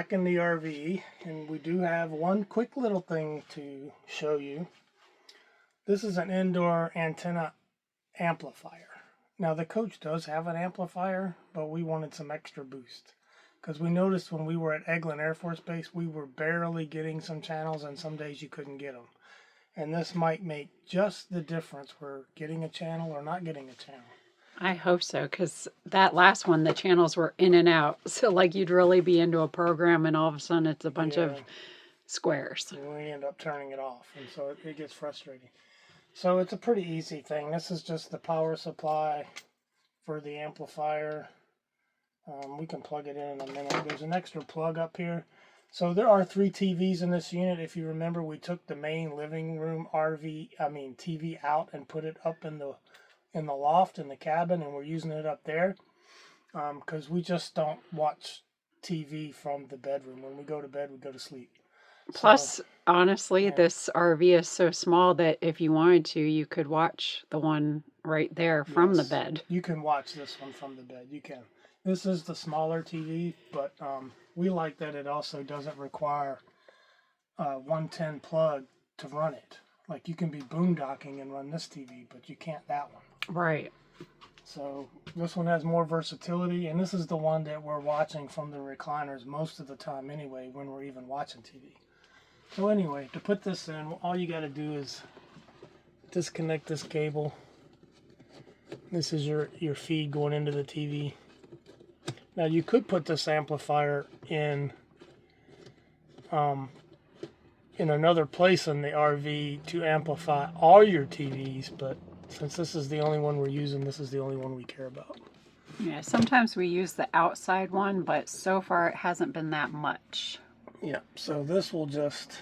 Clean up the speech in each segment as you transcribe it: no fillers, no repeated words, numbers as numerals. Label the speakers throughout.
Speaker 1: back in the RV, and we do have one quick little thing to show you. This is an indoor antenna amplifier. Now the coach does have an amplifier, but we wanted some extra boost. Because we noticed when we were at Eglin Air Force Base, we were barely getting some channels, and some days you couldn't get them. And this might make just the difference for getting a channel or not getting a channel.
Speaker 2: I hope so, because that last one, the channels were in and out. So like you'd really be into a program and all of a sudden it's a bunch of squares.
Speaker 1: And we end up turning it off, and so it gets frustrating. So it's a pretty easy thing. This is just the power supply for the amplifier. We can plug it in a minute. There's an extra plug up here. So there are 3 TVs in this unit. If you remember, we took the main living room TV out and put it up in the loft in the cabin, and we're using it up there because we just don't watch TV from the bedroom. When we go to bed, we go to sleep.
Speaker 2: Plus, honestly, this RV is so small that if you wanted to, you could watch the one right there from the bed.
Speaker 1: You can watch this one from the bed. You can. This is the smaller TV, but we like that it also doesn't require a 110 plug to run it. Like you can be boondocking and run this TV, but you can't that one.
Speaker 2: Right.
Speaker 1: So this one has more versatility, and this is the one that we're watching from the recliners most of the time anyway, when we're even watching TV. So anyway, to put this in, all you got to do is disconnect this cable. This is your feed going into the TV. Now you could put this amplifier in another place in the RV to amplify all your TVs, but since this is the only one we're using, this is the only one we care about.
Speaker 2: Yeah, sometimes we use the outside one, but so far it hasn't been that much.
Speaker 1: Yeah, so this will just,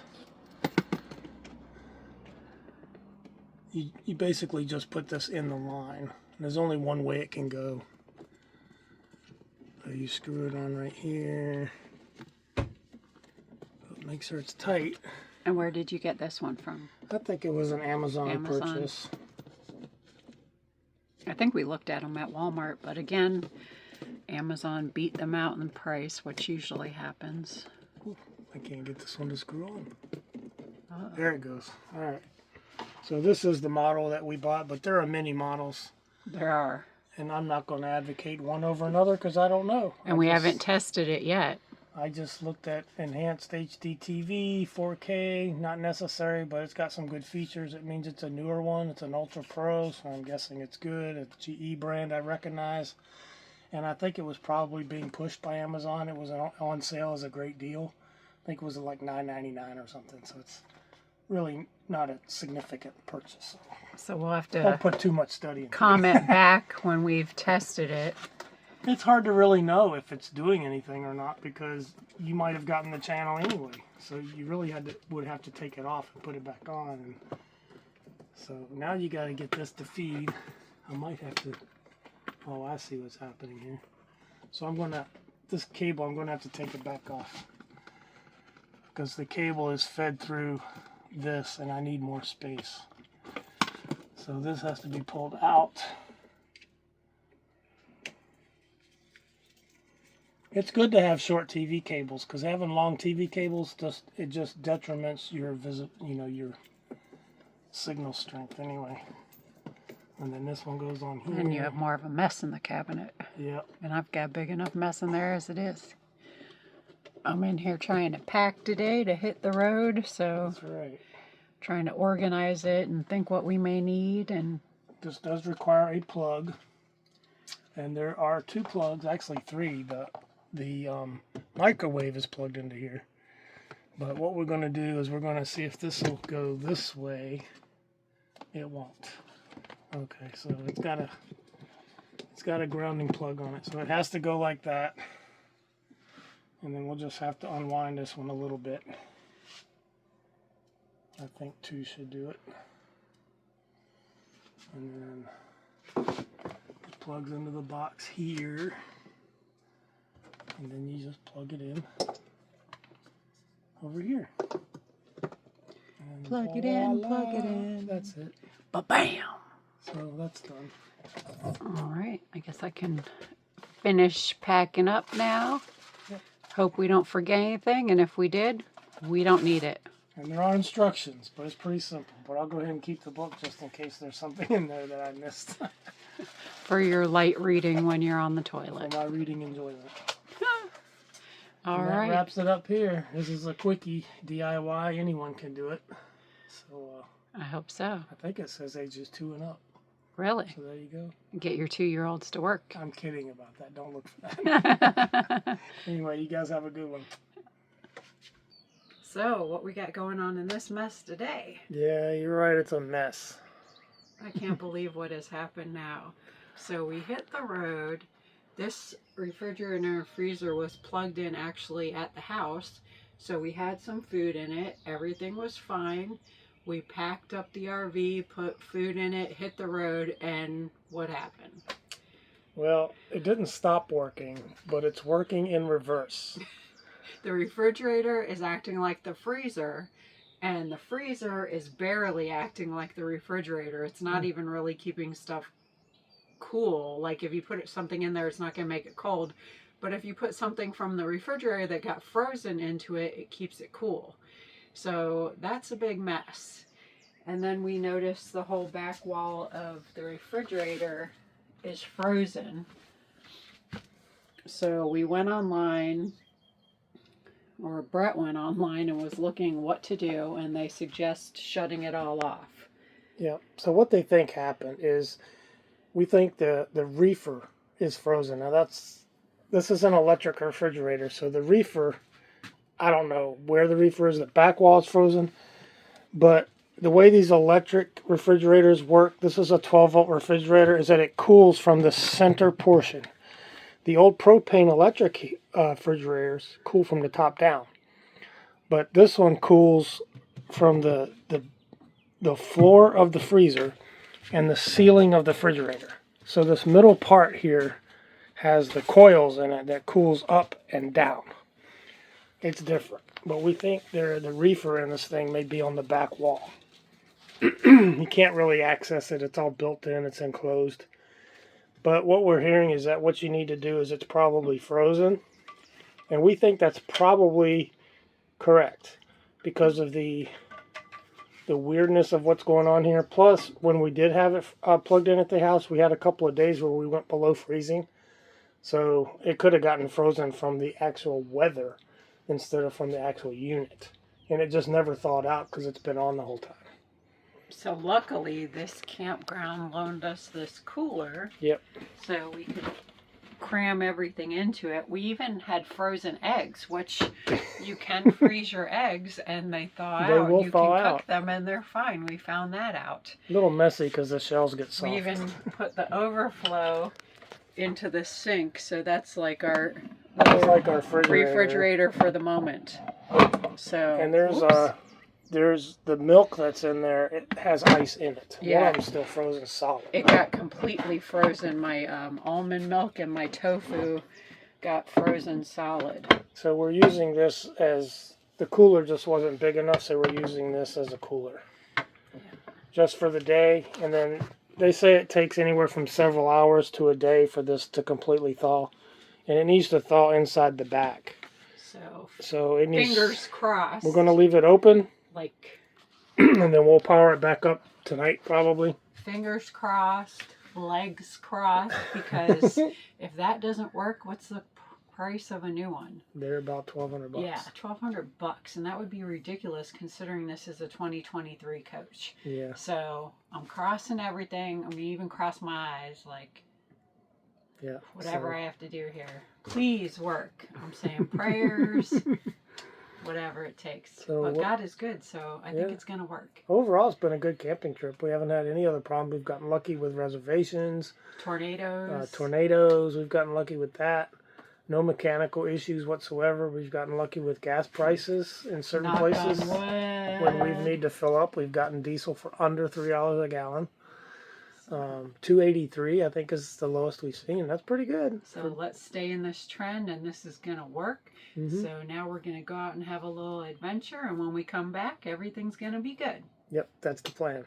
Speaker 1: you basically just put this in the line. There's only one way it can go. So you screw it on right here. Make sure it's tight.
Speaker 2: And where did you get this one from?
Speaker 1: I think it was an Amazon purchase.
Speaker 2: I think we looked at them at Walmart, but again, Amazon beat them out in price, which usually happens.
Speaker 1: Ooh, I can't get this one to screw on. There it goes. All right. So this is the model that we bought, but there are many models.
Speaker 2: There are.
Speaker 1: And I'm not going to advocate one over another because I don't know.
Speaker 2: And we haven't tested it yet.
Speaker 1: I just looked at enhanced HD TV, 4K, not necessary, but it's got some good features. It means it's a newer one. It's an Ultra Pro, so I'm guessing it's good. It's a GE brand I recognize. And I think it was probably being pushed by Amazon. It was on sale as a great deal. I think it was like $9.99 or something, so it's really not a significant purchase.
Speaker 2: So we'll have to
Speaker 1: don't put too much study in
Speaker 2: comment back when we've tested it.
Speaker 1: It's hard to really know if it's doing anything or not because you might have gotten the channel anyway. So you really would have to take it off and put it back on. And so now you got to get this to feed. I might have to. Oh, I see what's happening here. So this cable, I'm going to have to take it back off because the cable is fed through this, and I need more space. So this has to be pulled out. It's good to have short TV cables because having long TV cables just detriments your your signal strength anyway. And then this one goes on here.
Speaker 2: And you have more of a mess in the cabinet.
Speaker 1: Yeah.
Speaker 2: And I've got a big enough mess in there as it is. I'm in here trying to pack today to hit the road, so
Speaker 1: that's right.
Speaker 2: Trying to organize it and think what we may need. And
Speaker 1: this does require a plug, and there are 2 plugs, actually 3. The microwave is plugged into here, but what we're going to do is we're going to see if this will go this way. It won't. Okay, so it's got a grounding plug on it, so it has to go like that. And then we'll just have to unwind this one a little bit. I think 2 should do it. And then it plugs into the box here. And then you just plug it in over here. And
Speaker 2: plug it in.
Speaker 1: That's it.
Speaker 2: Ba-bam!
Speaker 1: So that's done.
Speaker 2: All right, I guess I can finish packing up now.
Speaker 1: Yep.
Speaker 2: Hope we don't forget anything, and if we did, we don't need it.
Speaker 1: And there are instructions, but it's pretty simple. But I'll go ahead and keep the book just in case there's something in there that I missed.
Speaker 2: For your light reading when you're on the
Speaker 1: For
Speaker 2: toilet.
Speaker 1: my reading enjoyment.
Speaker 2: All
Speaker 1: And
Speaker 2: right.
Speaker 1: that wraps it up here. This is a quickie DIY. Anyone can do it. So
Speaker 2: I hope so.
Speaker 1: I think it says ages 2 and up.
Speaker 2: Really?
Speaker 1: So there you go.
Speaker 2: Get your 2-year-olds to work.
Speaker 1: I'm kidding about that. Don't look for that. Anyway, you guys have a good one.
Speaker 2: So, what we got going on in this mess today?
Speaker 1: Yeah, you're right. It's a mess.
Speaker 2: I can't believe what has happened now. So we hit the road. This refrigerator and freezer was plugged in actually at the house. So we had some food in it. Everything was fine. We packed up the RV, put food in it, hit the road, and what happened?
Speaker 1: Well, it didn't stop working, but it's working in reverse.
Speaker 2: The refrigerator is acting like the freezer, and the freezer is barely acting like the refrigerator. It's not even really keeping stuff cool. Like if you put something in there, it's not going to make it cold. But if you put something from the refrigerator that got frozen into it, it keeps it cool. So that's a big mess. And then we noticed the whole back wall of the refrigerator is frozen. So we went online, or Brett went online and was looking what to do, and they suggest shutting it all off.
Speaker 1: Yeah. So what they think happened is we think the reefer is frozen. Now this is an electric refrigerator, so the reefer, I don't know where the reefer is. The back wall is frozen, but the way these electric refrigerators work, this is a 12-volt refrigerator, is that it cools from the center portion. The old propane electric refrigerators cool from the top down, but this one cools from the floor of the freezer and the ceiling of the refrigerator. So this middle part here has the coils in it that cools up and down. It's different, but we think the reefer in this thing may be on the back wall. You can't really access it. It's all built in. It's enclosed. But what we're hearing is that what you need to do is it's probably frozen. And we think that's probably correct because of the weirdness of what's going on here. Plus, when we did have it plugged in at the house, we had a couple of days where we went below freezing. So it could have gotten frozen from the actual weather instead of from the actual unit. And it just never thawed out because it's been on the whole time.
Speaker 2: So luckily, this campground loaned us this cooler.
Speaker 1: Yep.
Speaker 2: So we could cram everything into it. We even had frozen eggs, which you can freeze your eggs and they thaw out. You can cook them and they're fine. We found that out.
Speaker 1: A little messy because the shells get soft.
Speaker 2: We even put the overflow into the sink, so that's like our refrigerator for the moment. So
Speaker 1: and there's the milk that's in there. It has ice in it.
Speaker 2: Yeah.
Speaker 1: One of them's still frozen solid.
Speaker 2: It got completely frozen. My almond milk and my tofu got frozen solid.
Speaker 1: So we're using this as the cooler just wasn't big enough, so we're using this as a cooler. Yeah. Just for the day, and then they say it takes anywhere from several hours to a day for this to completely thaw, and it needs to thaw inside the back. So it needs.
Speaker 2: Fingers crossed.
Speaker 1: We're going to leave it open.
Speaker 2: And
Speaker 1: then we'll power it back up tonight, probably.
Speaker 2: Fingers crossed, legs crossed, because if that doesn't work, what's the price of a new one?
Speaker 1: They're about $1,200.
Speaker 2: Yeah, $1,200, and that would be ridiculous considering this is a 2023 coach.
Speaker 1: Yeah.
Speaker 2: So I'm crossing everything. I'm gonna even cross my eyes, like.
Speaker 1: Yeah.
Speaker 2: Whatever I have to do here, please work. I'm saying prayers. Whatever it takes. But God is good, so I think it's going to work.
Speaker 1: Overall, it's been a good camping trip. We haven't had any other problem. We've gotten lucky with reservations.
Speaker 2: Tornadoes.
Speaker 1: We've gotten lucky with that. No mechanical issues whatsoever. We've gotten lucky with gas prices in certain places. When we've needed to fill up, we've gotten diesel for under $3 a gallon. $2.83, I think, is the lowest we've seen. That's pretty good.
Speaker 2: So let's stay in this trend, and this is going to work.
Speaker 1: Mm-hmm.
Speaker 2: So now we're going to go out and have a little adventure, and when we come back, everything's going to be good.
Speaker 1: Yep, that's the plan.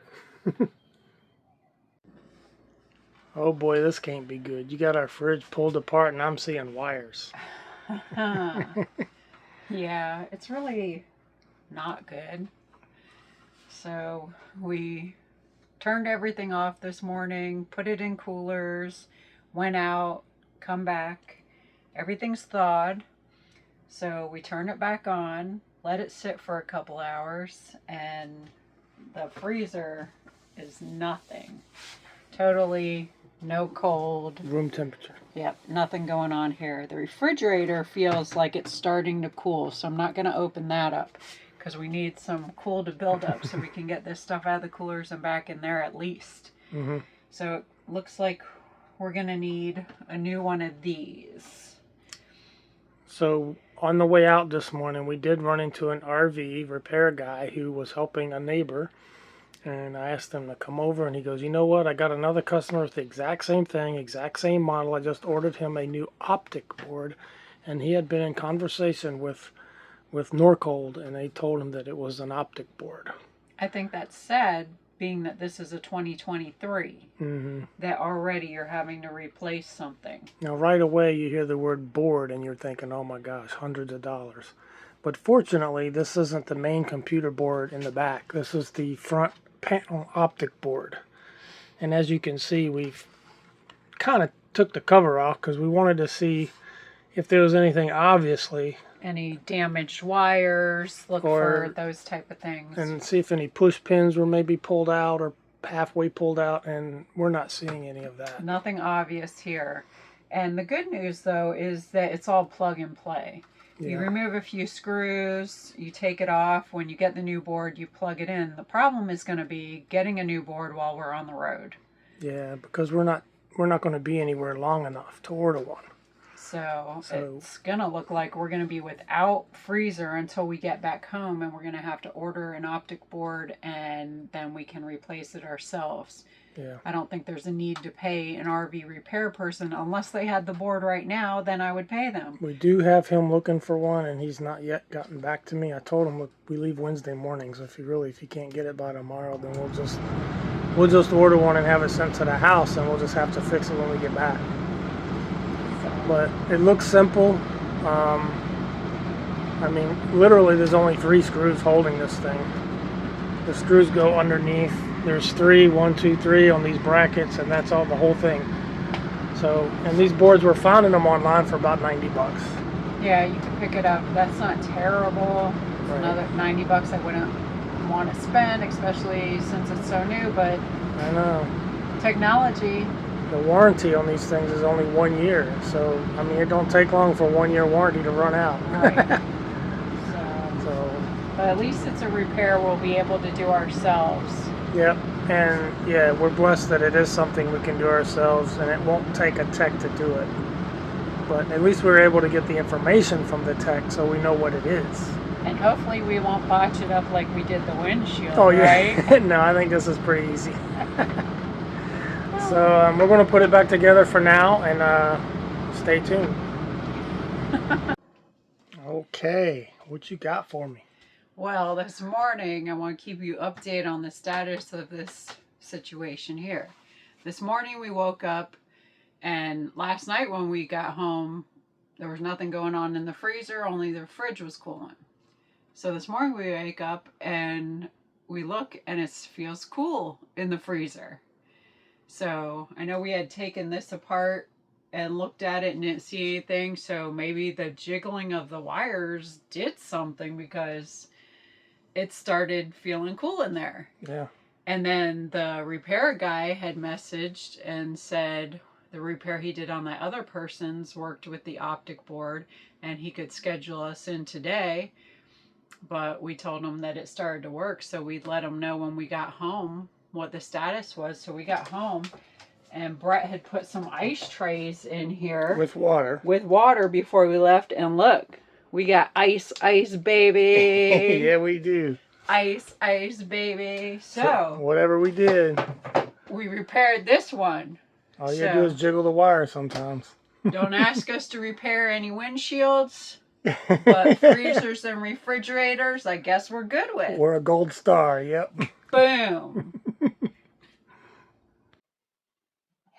Speaker 1: Oh boy, this can't be good. You got our fridge pulled apart, and I'm seeing wires.
Speaker 2: Yeah, it's really not good. So we turned everything off this morning, put it in coolers, went out, come back. Everything's thawed. So we turn it back on, let it sit for a couple hours, and the freezer is nothing. Totally no cold.
Speaker 1: Room temperature.
Speaker 2: Yep, nothing going on here. The refrigerator feels like it's starting to cool, so I'm not going to open that up because we need some cool to build up so we can get this stuff out of the coolers and back in there at least.
Speaker 1: Mm-hmm.
Speaker 2: So it looks like we're going to need a new one of these.
Speaker 1: So on the way out this morning, we did run into an RV repair guy who was helping a neighbor. And I asked him to come over, and he goes, you know what? I got another customer with the exact same thing, exact same model. I just ordered him a new optic board, and he had been in conversation with Norcold, and they told him that it was an optic board.
Speaker 2: I think that's sad, being that this is a 2023, that already you're having to replace something.
Speaker 1: Now, right away, you hear the word board, and you're thinking, oh my gosh, hundreds of dollars. But fortunately, this isn't the main computer board in the back. This is the front panel optic board. And as you can see, we've kind of took the cover off because we wanted to see if there was anything obviously.
Speaker 2: Any damaged wires, look for those type of things.
Speaker 1: And see if any push pins were maybe pulled out or halfway pulled out, and we're not seeing any of that.
Speaker 2: Nothing obvious here. And the good news, though, is that it's all plug and play.
Speaker 1: Yeah.
Speaker 2: You remove a few screws, you take it off. When you get the new board, you plug it in. The problem is going to be getting a new board while we're on the road.
Speaker 1: Yeah, because we're not going to be anywhere long enough to order one.
Speaker 2: So it's going to look like we're going to be without freezer until we get back home, and we're going to have to order an optic board, and then we can replace it ourselves.
Speaker 1: Yeah.
Speaker 2: I don't think there's a need to pay an RV repair person unless they had the board right now. Then I would pay them.
Speaker 1: We do have him looking for one, and he's not yet gotten back to me. I told him, look, we leave Wednesday mornings. If he can't get it by tomorrow, then we'll just order one and have it sent to the house, and we'll just have to fix it when we get back. But it looks simple. I mean, literally, there's only 3 screws holding this thing. The screws go underneath. There's 3, 1, 2, 3 on these brackets, and that's all the whole thing. So, and these boards, we're finding them online for about $90.
Speaker 2: Yeah, you can pick it up. That's not terrible.
Speaker 1: Right.
Speaker 2: Another $90 I wouldn't want to spend, especially since it's so new. But
Speaker 1: I know.
Speaker 2: Technology.
Speaker 1: The warranty on these things is only 1 year, so I mean it don't take long for a 1 year warranty to run out.
Speaker 2: Right.
Speaker 1: So,
Speaker 2: but at least it's a repair we'll be able to do ourselves.
Speaker 1: Yep, and yeah, we're blessed that it is something we can do ourselves, and it won't take a tech to do it. But at least we're able to get the information from the tech, so we know what it is.
Speaker 2: And hopefully we won't botch it up like we did the windshield.
Speaker 1: Oh yeah,
Speaker 2: right?
Speaker 1: No, I think this is pretty easy. So we're going to put it back together for now, and stay tuned. Okay, what you got for me?
Speaker 2: Well, this morning I want to keep you updated on the status of this situation here. This morning we woke up, and last night when we got home, there was nothing going on in the freezer, only the fridge was cooling. So this morning we wake up and we look, and it feels cool in the freezer. So I know we had taken this apart and looked at it and didn't see anything. So maybe the jiggling of the wires did something, because it started feeling cool in there.
Speaker 1: Yeah.
Speaker 2: And then the repair guy had messaged and said the repair he did on that other person's worked with the optic board, and he could schedule us in today. But we told him that it started to work, so we'd let him know when we got home what the status was. So we got home, and Brett had put some ice trays in here
Speaker 1: With water
Speaker 2: before we left, and look, we got ice baby.
Speaker 1: Yeah, we do.
Speaker 2: Ice baby. So
Speaker 1: whatever we did,
Speaker 2: we repaired this one.
Speaker 1: all you do is jiggle the wire sometimes.
Speaker 2: Don't ask us to repair any windshields, but freezers and refrigerators, I guess we're good with.
Speaker 1: We're a gold star. Yep.
Speaker 2: Boom.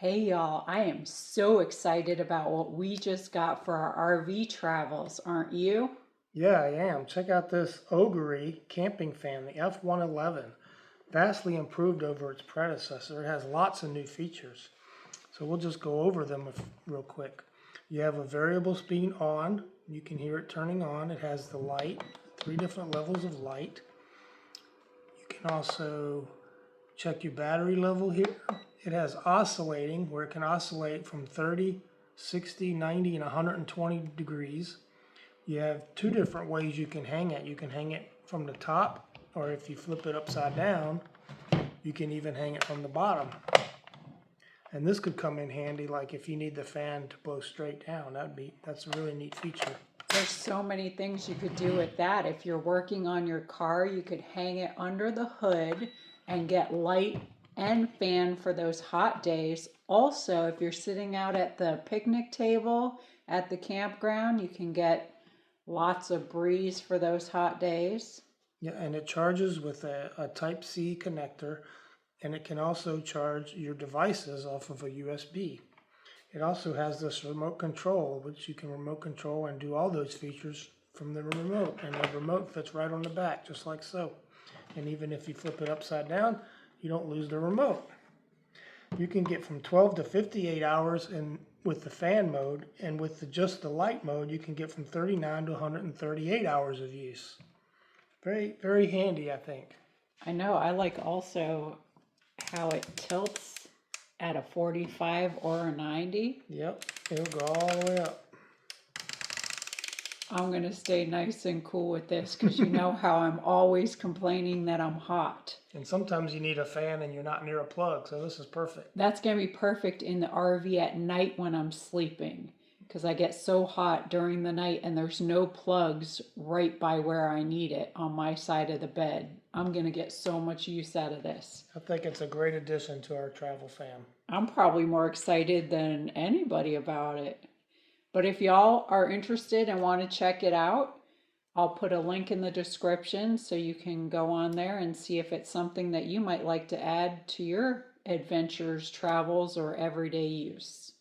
Speaker 2: Hey y'all, I am so excited about what we just got for our RV travels, aren't you?
Speaker 1: Yeah, I am. Check out this Ogre camping fan, the F111. Vastly improved over its predecessor. It has lots of new features. So we'll just go over them real quick. You have a variable speed on. You can hear it turning on. It has the light, 3 different levels of light. You can also check your battery level here. It has oscillating, where it can oscillate from 30, 60, 90, and 120 degrees. You have 2 different ways you can hang it. You can hang it from the top, or if you flip it upside down, you can even hang it from the bottom. And this could come in handy, like if you need the fan to blow straight down. That's a really neat feature.
Speaker 2: There's so many things you could do with that. If you're working on your car, you could hang it under the hood and get light and fan for those hot days. Also, if you're sitting out at the picnic table at the campground, you can get lots of breeze for those hot days.
Speaker 1: Yeah, and it charges with a Type-C connector, and it can also charge your devices off of a USB. It also has this remote control, which you can remote control and do all those features from the remote. And the remote fits right on the back, just like so. And even if you flip it upside down, you don't lose the remote. You can get from 12 to 58 hours with the fan mode, and with just the light mode, you can get from 39 to 138 hours of use. Very, very handy, I think.
Speaker 2: I know. I like also how it tilts at a 45 or a 90.
Speaker 1: Yep, it'll go all the way up.
Speaker 2: I'm going to stay nice and cool with this because you know how I'm always complaining that I'm hot.
Speaker 1: And sometimes you need a fan and you're not near a plug, so this is perfect.
Speaker 2: That's going to be perfect in the RV at night when I'm sleeping because I get so hot during the night and there's no plugs right by where I need it on my side of the bed. I'm going to get so much use out of this.
Speaker 1: I think it's a great addition to our travel fam.
Speaker 2: I'm probably more excited than anybody about it. But if y'all are interested and want to check it out, I'll put a link in the description so you can go on there and see if it's something that you might like to add to your adventures, travels, or everyday use.